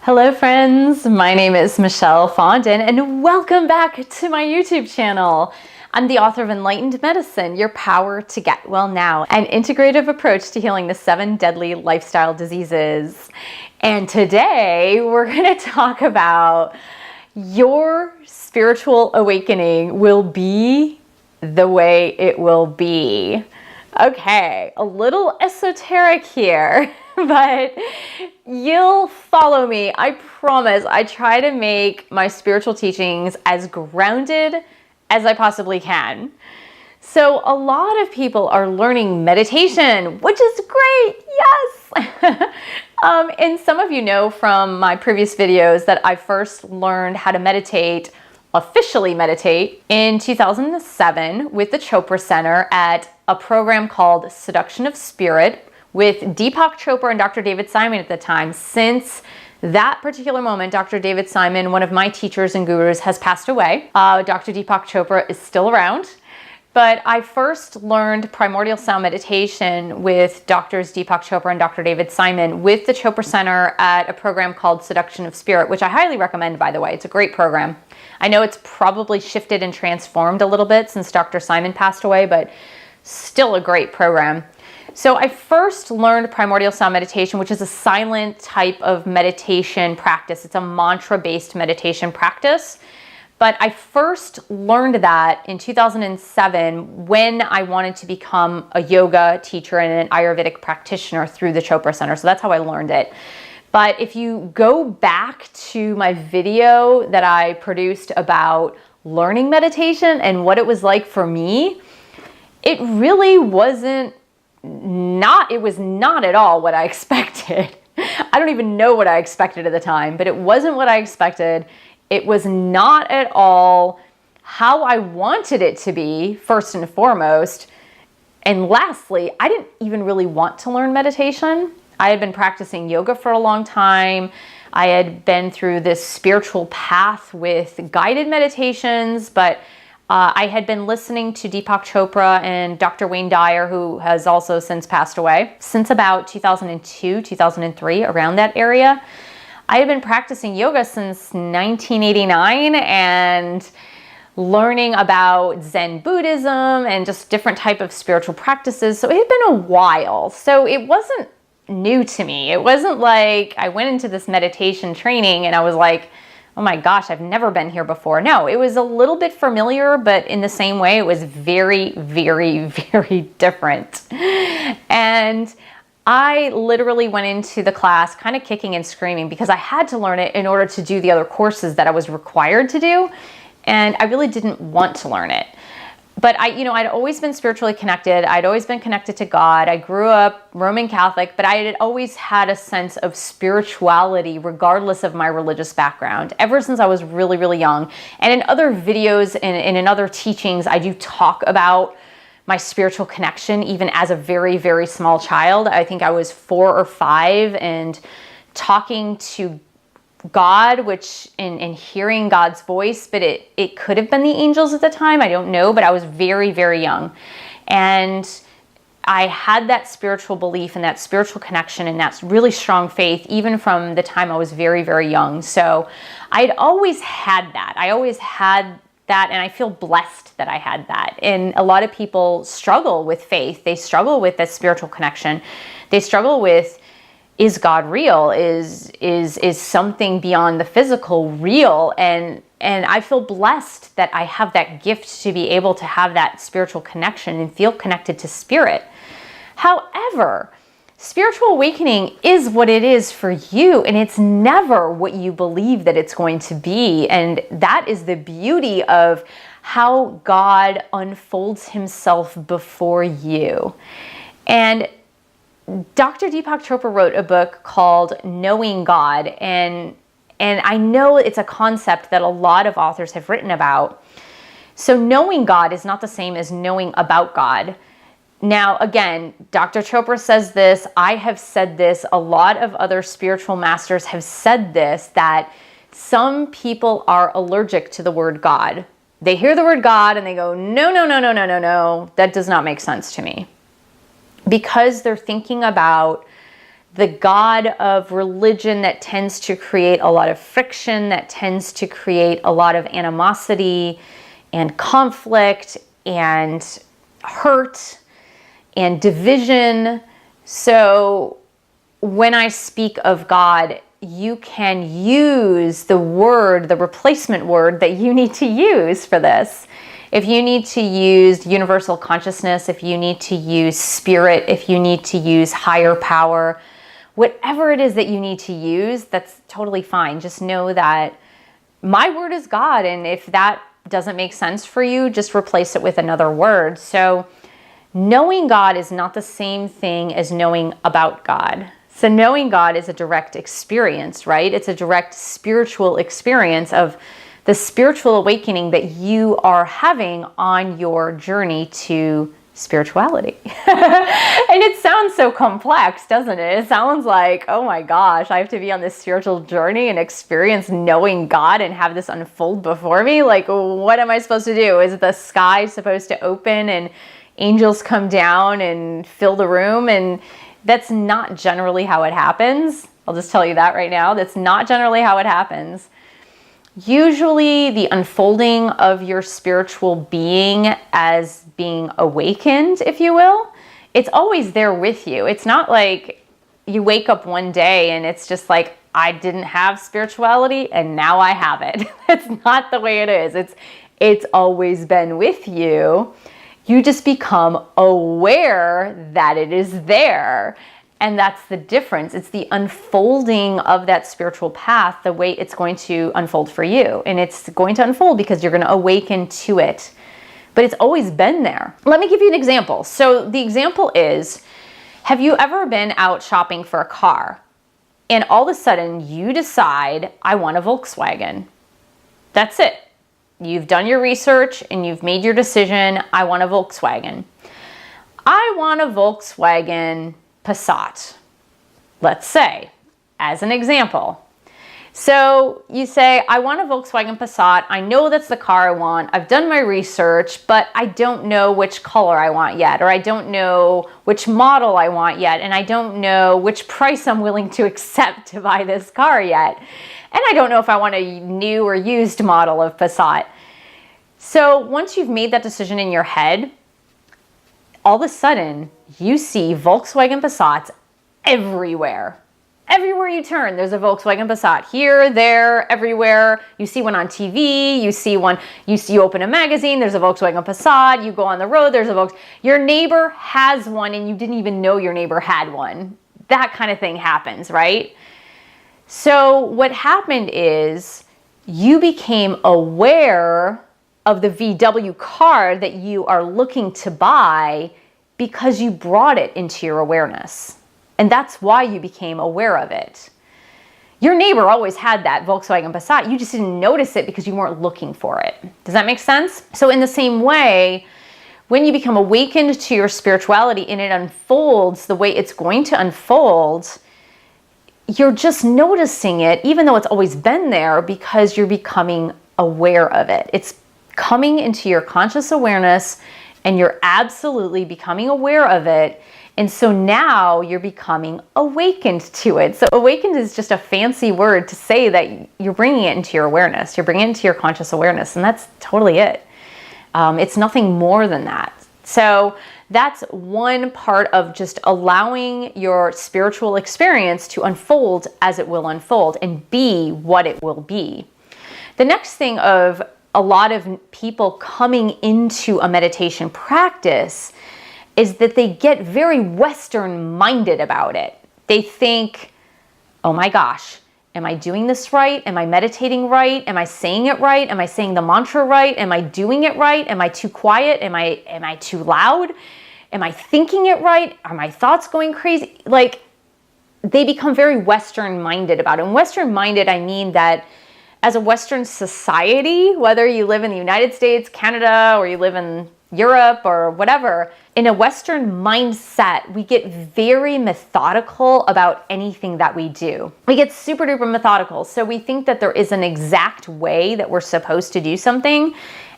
Hello friends, my name is Michelle Fondin and welcome back to my YouTube channel. I'm the author of Enlightened Medicine, Your Power to Get Well Now, an integrative approach to healing the 7 deadly lifestyle diseases. And today we're going to talk about your spiritual awakening will be the way it will be. Okay, a little esoteric here, but you'll follow me. I promise. I try to make my spiritual teachings as grounded as I possibly can. So a lot of people are learning meditation, which is great. Yes. And some of you know from my previous videos that I first learned how to meditate, officially meditate, in 2007 with the Chopra Center at a program called Seduction of Spirit with Deepak Chopra and Dr. David Simon at the time. Since that particular moment, Dr. David Simon, one of my teachers and gurus, has passed away. Dr. Deepak Chopra is still around. But I first learned Primordial Sound Meditation with Drs. Deepak Chopra and Dr. David Simon with the Chopra Center at a program called Seduction of Spirit, which I highly recommend, by the way. It's a great program. I know it's probably shifted and transformed a little bit since Dr. Simon passed away, but still a great program. So I first learned Primordial Sound Meditation, which is a silent type of meditation practice. It's a mantra-based meditation practice. But I first learned that in 2007 when I wanted to become a yoga teacher and an Ayurvedic practitioner through the Chopra Center. So that's how I learned it. But if you go back to my video that I produced about learning meditation and what it was like for me, it really wasn't it was not at all what I expected. I don't even know what I expected at the time, but it wasn't what I expected. It was not at all how I wanted it to be, first and foremost. And lastly, I didn't even really want to learn meditation. I had been practicing yoga for a long time. I had been through this spiritual path with guided meditations, but I had been listening to Deepak Chopra and Dr. Wayne Dyer, who has also since passed away, since about 2002, 2003, around that area. I had been practicing yoga since 1989 and learning about Zen Buddhism and just different type of spiritual practices. So it had been a while. So it wasn't new to me. It wasn't like I went into this meditation training and I was like, oh my gosh, I've never been here before. No, it was a little bit familiar, but in the same way, it was very, very, very different. And I literally went into the class kind of kicking and screaming because I had to learn it in order to do the other courses that I was required to do. And I really didn't want to learn it. But I'd always been spiritually connected. I'd always been connected to God. I grew up Roman Catholic, but I had always had a sense of spirituality regardless of my religious background ever since I was really, really young. And in other videos and in other teachings, I do talk about my spiritual connection even as a very, very small child. I think I was 4 or 5 and talking to God, which in hearing God's voice, but it could have been the angels at the time. I don't know, but I was very, very young. And I had that spiritual belief and that spiritual connection and that really strong faith, even from the time I was very, very young. So I'd always had that. I always had that, and I feel blessed that I had that. And a lot of people struggle with faith. They struggle with that spiritual connection. They struggle with, is God real? Is something beyond the physical real? And I feel blessed that I have that gift to be able to have that spiritual connection and feel connected to spirit. However, spiritual awakening is what it is for you, and it's never what you believe that it's going to be. And that is the beauty of how God unfolds himself before you. And Dr. Deepak Chopra wrote a book called Knowing God, and I know it's a concept that a lot of authors have written about. So knowing God is not the same as knowing about God. Now, again, Dr. Chopra says this, I have said this, a lot of other spiritual masters have said this, that some people are allergic to the word God. They hear the word God and they go, no, no, no, no, no, no, no, that does not make sense to me. Because they're thinking about the God of religion that tends to create a lot of friction, that tends to create a lot of animosity and conflict and hurt and division. So when I speak of God, you can use the word, the replacement word that you need to use for this. If you need to use universal consciousness, if you need to use spirit, if you need to use higher power, whatever it is that you need to use, that's totally fine. Just know that my word is God, and if that doesn't make sense for you, just replace it with another word. So knowing God is not the same thing as knowing about God. So knowing God is a direct experience, right? It's a direct spiritual experience of the spiritual awakening that you are having on your journey to spirituality. And it sounds so complex, doesn't it? It sounds like, oh my gosh, I have to be on this spiritual journey and experience knowing God and have this unfold before me. Like, what am I supposed to do? Is the sky supposed to open and angels come down and fill the room? And that's not generally how it happens. I'll just tell you that right now. That's not generally how it happens. Usually the unfolding of your spiritual being as being awakened, if you will, it's always there with you. It's not like you wake up one day and it's just like, I didn't have spirituality and now I have it. That's not the way it is. It's always been with you. You just become aware that it is there. And that's the difference. It's the unfolding of that spiritual path, the way it's going to unfold for you. And it's going to unfold because you're going to awaken to it. But it's always been there. Let me give you an example. So the example is, have you ever been out shopping for a car and all of a sudden you decide, I want a Volkswagen? That's it. You've done your research and you've made your decision. I want a Volkswagen. I want a Volkswagen Passat, let's say, as an example. So you say, I want a Volkswagen Passat. I know that's the car I want. I've done my research, but I don't know which color I want yet, or I don't know which model I want yet, and I don't know which price I'm willing to accept to buy this car yet. And I don't know if I want a new or used model of Passat. So once you've made that decision in your head, all of a sudden you see Volkswagen Passats everywhere. Everywhere you turn, there's a Volkswagen Passat. Here, there, everywhere. You see one on TV, you see one, you open a magazine, there's a Volkswagen Passat. You go on the road, there's a Volkswagen. Your neighbor has one and you didn't even know your neighbor had one. That kind of thing happens, right? So what happened is you became aware of the VW car that you are looking to buy because you brought it into your awareness. And that's why you became aware of it. Your neighbor always had that Volkswagen Passat. You just didn't notice it because you weren't looking for it. Does that make sense? So in the same way, when you become awakened to your spirituality and it unfolds the way it's going to unfold, you're just noticing it, even though it's always been there, because you're becoming aware of it. It's coming into your conscious awareness and you're absolutely becoming aware of it. And so now you're becoming awakened to it. So awakened is just a fancy word to say that you're bringing it into your awareness. You're bringing it into your conscious awareness, and that's totally it. It's nothing more than that. So that's one part of just allowing your spiritual experience to unfold as it will unfold and be what it will be. The next thing of a lot of people coming into a meditation practice is that they get very Western minded about it. They think, oh my gosh, am I doing this right? Am I meditating right? Am I saying it right? Am I saying the mantra right? Am I doing it right? Am I too quiet? Am I too loud? Am I thinking it right? Are my thoughts going crazy? Like, they become very Western minded about it. And Western minded, I mean that as a Western society, whether you live in the United States, Canada, or you live in Europe or whatever, in a Western mindset, we get very methodical about anything that we do. We get super duper methodical. So we think that there is an exact way that we're supposed to do something,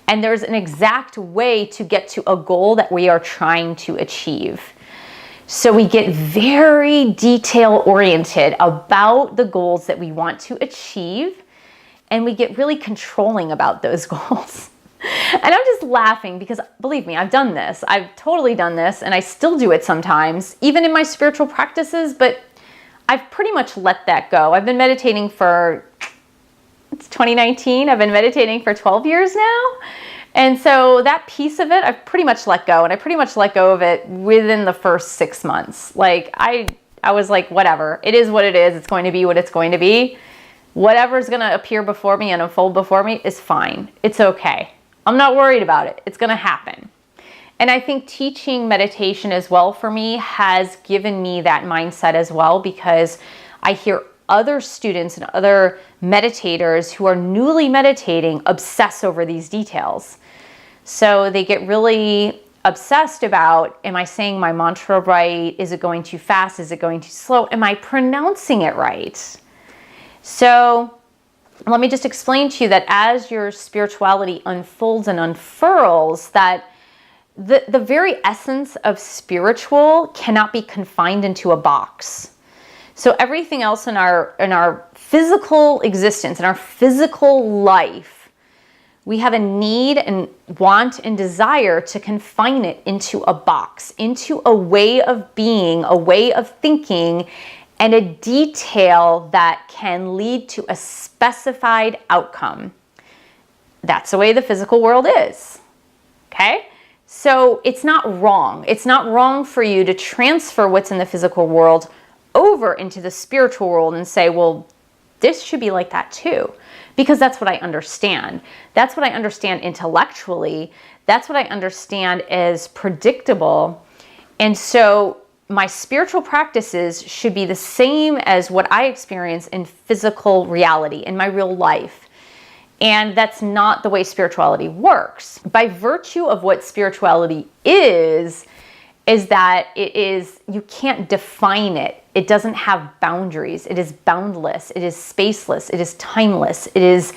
and there's an exact way to get to a goal that we are trying to achieve. So we get very detail oriented about the goals that we want to achieve, and we get really controlling about those goals. And I'm just laughing because, believe me, I've done this. I've totally done this, and I still do it sometimes, even in my spiritual practices, but I've pretty much let that go. I've been meditating it's 2019. I've been meditating for 12 years now. And so that piece of it, I've pretty much let go. And I pretty much let go of it within the first 6 months. Like I was like, whatever, it is what it is. It's going to be what it's going to be. Whatever's going to appear before me and unfold before me is fine. It's okay. I'm not worried about it. It's going to happen. And I think teaching meditation as well for me has given me that mindset as well, because I hear other students and other meditators who are newly meditating obsess over these details. So they get really obsessed about, am I saying my mantra right? Is it going too fast? Is it going too slow? Am I pronouncing it right? So let me just explain to you that as your spirituality unfolds and unfurls, that the very essence of spiritual cannot be confined into a box. So everything else in our physical existence, in our physical life, we have a need and want and desire to confine it into a box, into a way of being, a way of thinking, and a detail that can lead to a specified outcome. That's the way the physical world is, okay? So it's not wrong. It's not wrong for you to transfer what's in the physical world over into the spiritual world and say, well, this should be like that too, because that's what I understand. That's what I understand intellectually. That's what I understand as predictable. And so my spiritual practices should be the same as what I experience in physical reality, in my real life. And that's not the way spirituality works. By virtue of what spirituality is that you can't define it. It doesn't have boundaries. It is boundless. It is spaceless. It is timeless. It is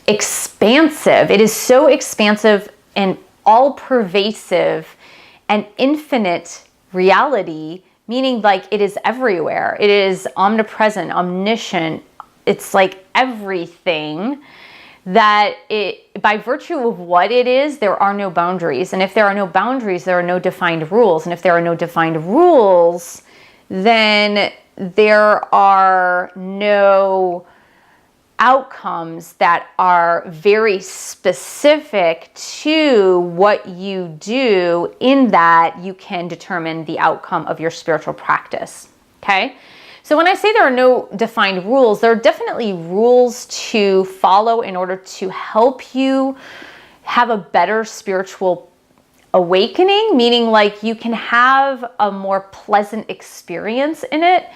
expansive. It is so expansive and all-pervasive and infinite reality, meaning like it is everywhere. It is omnipresent, omniscient. It's like everything. That by virtue of what it is, there are no boundaries. And if there are no boundaries, there are no defined rules. And if there are no defined rules, then there are no outcomes that are very specific to what you do, in that you can determine the outcome of your spiritual practice, okay? So when I say there are no defined rules, there are definitely rules to follow in order to help you have a better spiritual awakening, meaning like you can have a more pleasant experience in it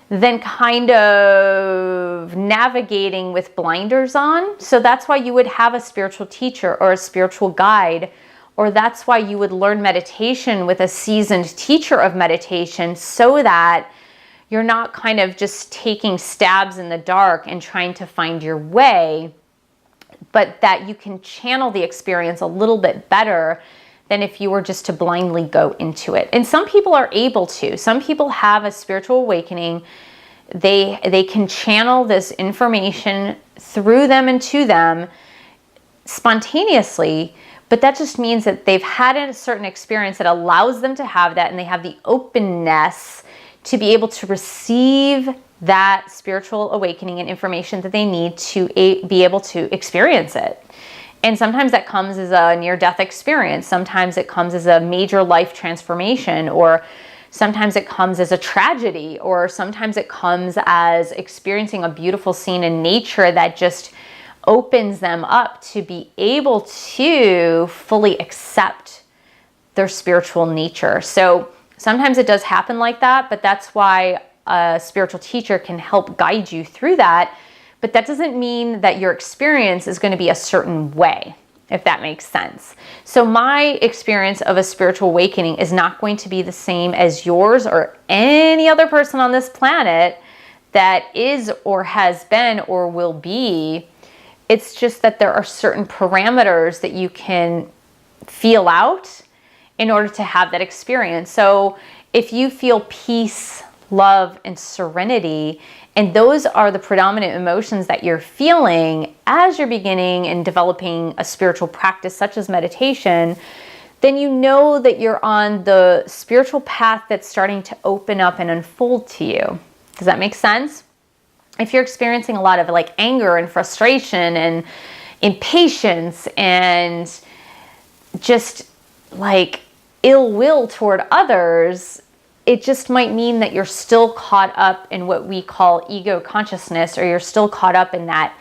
than kind of navigating with blinders on. So that's why you would have a spiritual teacher or a spiritual guide, or that's why you would learn meditation with a seasoned teacher of meditation, so that you're not kind of just taking stabs in the dark and trying to find your way, but that you can channel the experience a little bit better than if you were just to blindly go into it. And some people are able to. Some people have a spiritual awakening. They can channel this information through them and to them spontaneously, but that just means that they've had a certain experience that allows them to have that, and they have the openness to be able to receive that spiritual awakening and information that they need to be able to experience it. And sometimes that comes as a near-death experience. Sometimes it comes as a major life transformation, or sometimes it comes as a tragedy, or sometimes it comes as experiencing a beautiful scene in nature that just opens them up to be able to fully accept their spiritual nature. So sometimes it does happen like that, but that's why a spiritual teacher can help guide you through that. But that doesn't mean that your experience is going to be a certain way, if that makes sense. So my experience of a spiritual awakening is not going to be the same as yours or any other person on this planet that is or has been or will be. It's just that there are certain parameters that you can feel out in order to have that experience. So if you feel peace, love, and serenity, and those are the predominant emotions that you're feeling as you're beginning and developing a spiritual practice such as meditation, then you know that you're on the spiritual path that's starting to open up and unfold to you. Does that make sense? If you're experiencing a lot of like anger and frustration and impatience and just like ill will toward others, it just might mean that you're still caught up in what we call ego consciousness, or you're still caught up in that,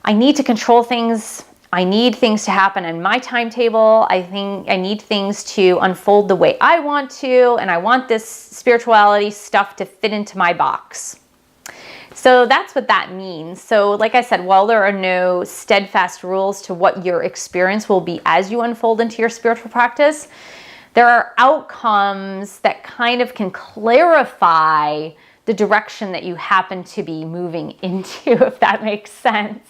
I need to control things. I need things to happen in my timetable. I think I need things to unfold the way I want to, and I want this spirituality stuff to fit into my box. So that's what that means. So like I said, while there are no steadfast rules to what your experience will be as you unfold into your spiritual practice, there are outcomes that kind of can clarify the direction that you happen to be moving into, if that makes sense.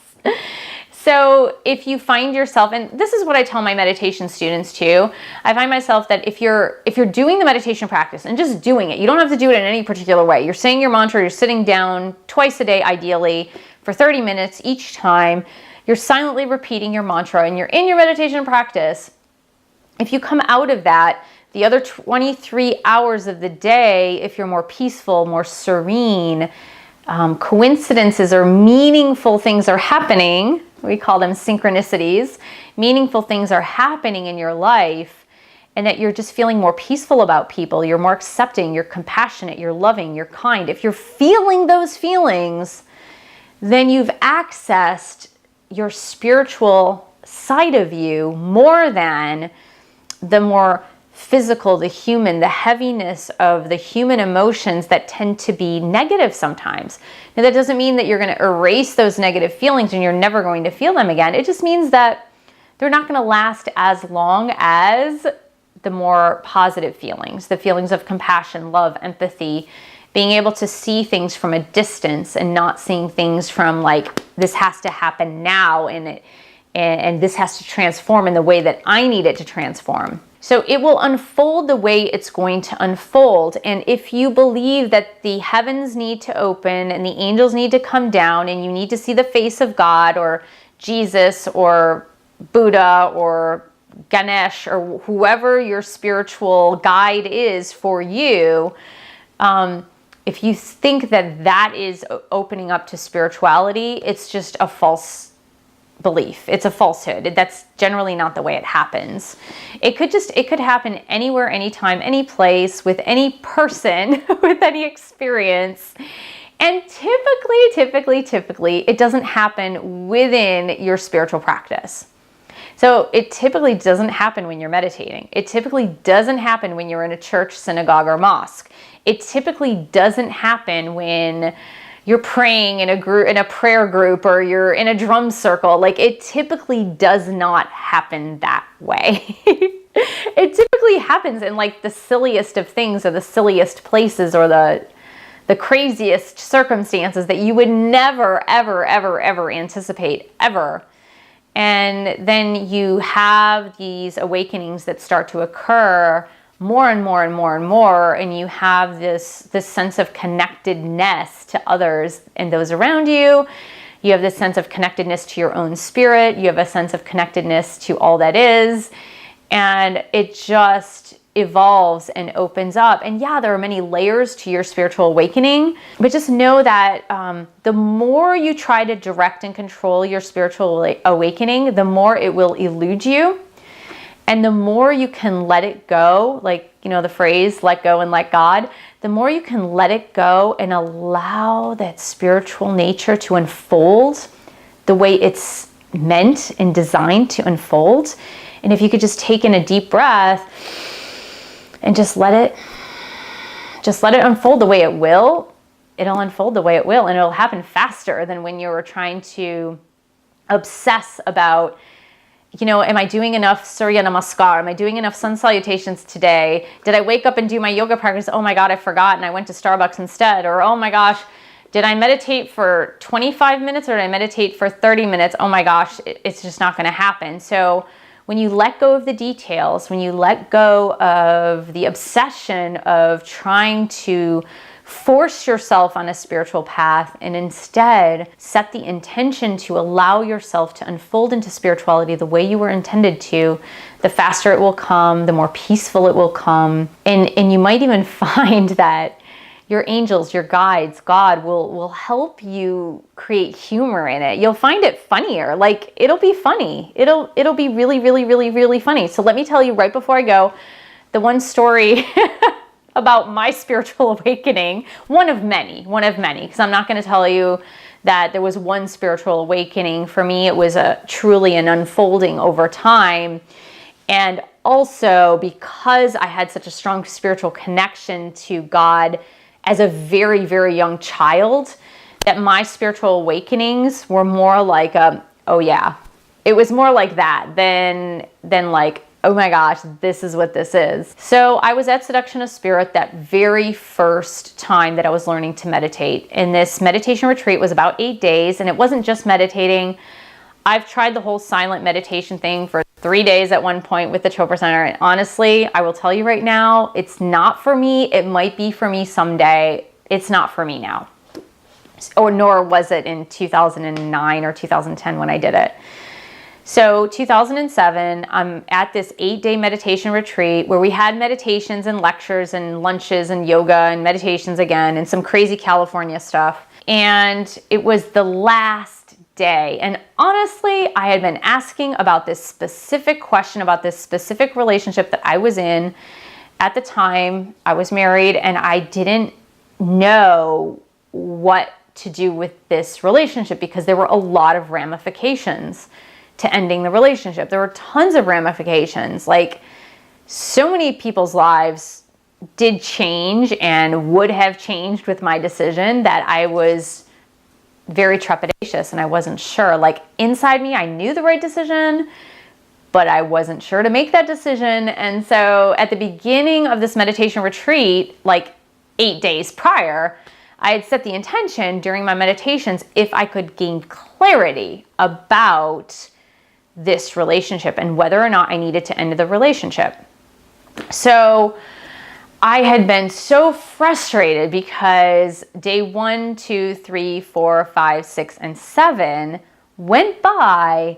So if you find yourself, and this is what I tell my meditation students too, I find myself that if you're doing the meditation practice and just doing it, you don't have to do it in any particular way. You're saying your mantra, you're sitting down twice a day, ideally, for 30 minutes each time. You're silently repeating your mantra and you're in your meditation practice. If you come out of that, the other 23 hours of the day, if you're more peaceful, more serene, coincidences or meaningful things are happening. We call them synchronicities. Meaningful things are happening in your life, and that you're just feeling more peaceful about people. You're more accepting, you're compassionate, you're loving, you're kind. If you're feeling those feelings, then you've accessed your spiritual side of you more than the more physical, the human, the heaviness of the human emotions that tend to be negative sometimes. Now, that doesn't mean that you're going to erase those negative feelings and you're never going to feel them again. It just means that they're not going to last as long as the more positive feelings, the feelings of compassion, love, empathy, being able to see things from a distance and not seeing things from like, this has to happen now and this has to transform in the way that I need it to transform. So it will unfold the way it's going to unfold. And if you believe that the heavens need to open and the angels need to come down and you need to see the face of God or Jesus or Buddha or Ganesh or whoever your spiritual guide is for you, if you think that that is opening up to spirituality, it's just a false belief. It's a falsehood. That's generally not the way it happens. It could happen anywhere, anytime, any place, with any person, with any experience. And typically, it doesn't happen within your spiritual practice. So it typically doesn't happen when you're meditating. It typically doesn't happen when you're in a church, synagogue, or mosque. It typically doesn't happen when you're praying in a prayer group or you're in a drum circle. Like, it typically does not happen that way. It typically happens in like the silliest of things or the silliest places or the craziest circumstances that you would never, ever anticipate ever. And then you have these awakenings that start to occur more and more, and you have this sense of connectedness to others and those around you. You have this sense of connectedness to your own spirit. You have a sense of connectedness to all that is, and it just evolves and opens up. And yeah, there are many layers to your spiritual awakening, but just know that the more you try to direct and control your spiritual awakening, the more it will elude you. And the more you can let it go, like, you know, the phrase, let go and let God, the more you can let it go and allow that spiritual nature to unfold the way it's meant and designed to unfold. And if you could just take in a deep breath and just let it unfold the way it will, it'll unfold the way it will, and it'll happen faster than when you're trying to obsess about, you know, am I doing enough Surya Namaskar? Am I doing enough sun salutations today? Did I wake up and do my yoga practice? Oh my God, I forgot and I went to Starbucks instead. Or, oh my gosh, did I meditate for 25 minutes or did I meditate for 30 minutes? Oh my gosh, it's just not going to happen. So when you let go of the details, when you let go of the obsession of trying to force yourself on a spiritual path and instead set the intention to allow yourself to unfold into spirituality the way you were intended to, the faster it will come, the more peaceful it will come. And you might even find that your angels, your guides, God will help you create humor in it. You'll find it funnier. Like, it'll be funny. It'll be really, really, really, really funny. So let me tell you right before I go, the one story about my spiritual awakening, one of many, because I'm not going to tell you that there was one spiritual awakening. For me, it was truly an unfolding over time. And also because I had such a strong spiritual connection to God as a very, very young child, that my spiritual awakenings were more like it was more like that than like, oh my gosh, this is what this is. So I was at Seduction of Spirit that very first time that I was learning to meditate. And this meditation retreat was about 8 days, and it wasn't just meditating. I've tried the whole silent meditation thing for 3 days at one point with the Chopra Center. And honestly, I will tell you right now, it's not for me. It might be for me someday. It's not for me now. Or nor was it in 2009 or 2010 when I did it. So 2007, I'm at this 8-day meditation retreat where we had meditations and lectures and lunches and yoga and meditations again and some crazy California stuff. And it was the last day. And honestly, I had been asking about this specific question, about this specific relationship that I was in. At the time, I was married and I didn't know what to do with this relationship because there were a lot of ramifications to ending the relationship. There were tons of ramifications. Like, so many people's lives did change and would have changed with my decision that I was very trepidatious and I wasn't sure. Like, inside me, I knew the right decision, but I wasn't sure to make that decision. And so at the beginning of this meditation retreat, like 8 days prior, I had set the intention during my meditations if I could gain clarity about this relationship and whether or not I needed to end the relationship. So I had been so frustrated because day 1, 2, 3, 4, 5, 6, and 7 went by,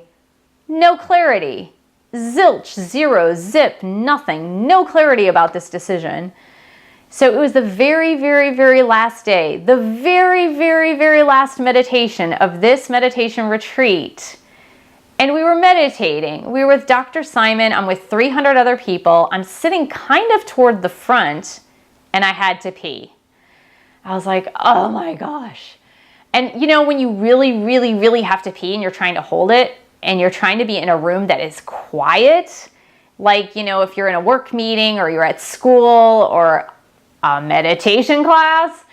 no clarity, zilch, zero, zip, nothing, no clarity about this decision. So it was the very, very, very last day, the very, very, very last meditation of this meditation retreat. And we were meditating. We were with Dr. Simon. I'm with 300 other people. I'm sitting kind of toward the front and I had to pee. I was like, oh my gosh. And you know, when you really, really, really have to pee and you're trying to hold it and you're trying to be in a room that is quiet, like, you know, if you're in a work meeting or you're at school or a meditation class,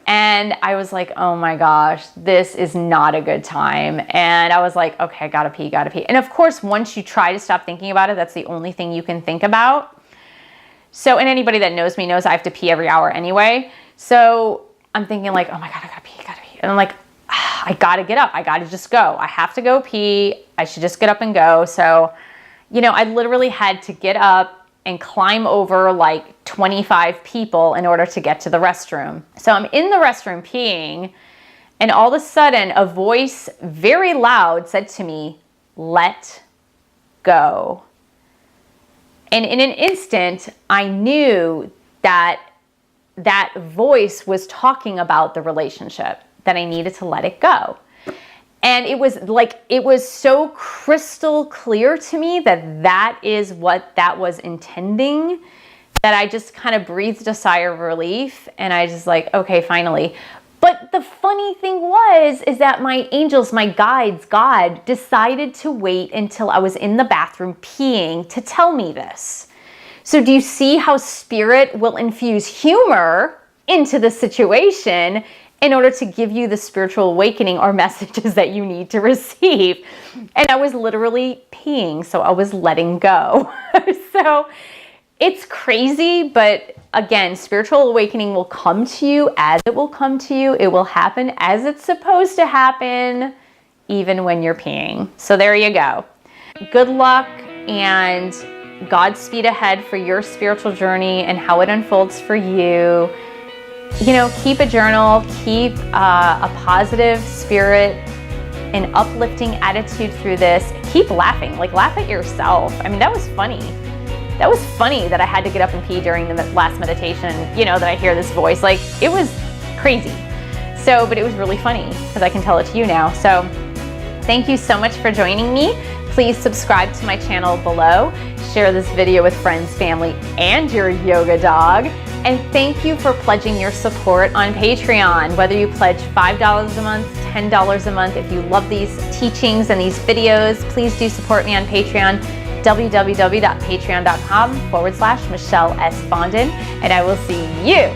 and I was like, oh my gosh, this is not a good time. And I was like, okay, gotta pee. And of course, once you try to stop thinking about it, that's the only thing you can think about. So, and anybody that knows me knows I have to pee every hour anyway. So I'm thinking like, oh my God, I gotta pee. And I'm like, I gotta get up. I gotta just go. I have to go pee. I should just get up and go. So, you know, I literally had to get up and climb over like 25 people in order to get to the restroom. So I'm in the restroom peeing, and all of a sudden a voice very loud said to me, let go. And in an instant, I knew that that voice was talking about the relationship, that I needed to let it go. And it was like, it was so crystal clear to me that that is what that was intending, that I just kind of breathed a sigh of relief and I just like, okay, finally. But the funny thing is that my angels, my guides, God decided to wait until I was in the bathroom peeing to tell me this. So do you see how spirit will infuse humor into the situation in order to give you the spiritual awakening or messages that you need to receive? And I was literally peeing, so I was letting go. So it's crazy, but again, spiritual awakening will come to you as it will come to you. It will happen as it's supposed to happen, even when you're peeing. So there you go. Good luck and Godspeed ahead for your spiritual journey and how it unfolds for you. You know, keep a journal, keep a positive spirit, an uplifting attitude through this. Keep laughing, like laugh at yourself. I mean, that was funny. That was funny that I had to get up and pee during the last meditation, you know, that I hear this voice. Like, it was crazy. So, but it was really funny because I can tell it to you now. So thank you so much for joining me. Please subscribe to my channel below. Share this video with friends, family, and your yoga dog. And thank you for pledging your support on Patreon. Whether you pledge $5 a month, $10 a month, if you love these teachings and these videos, please do support me on Patreon, www.patreon.com/Michelle S. Fondin. And I will see you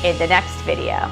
in the next video.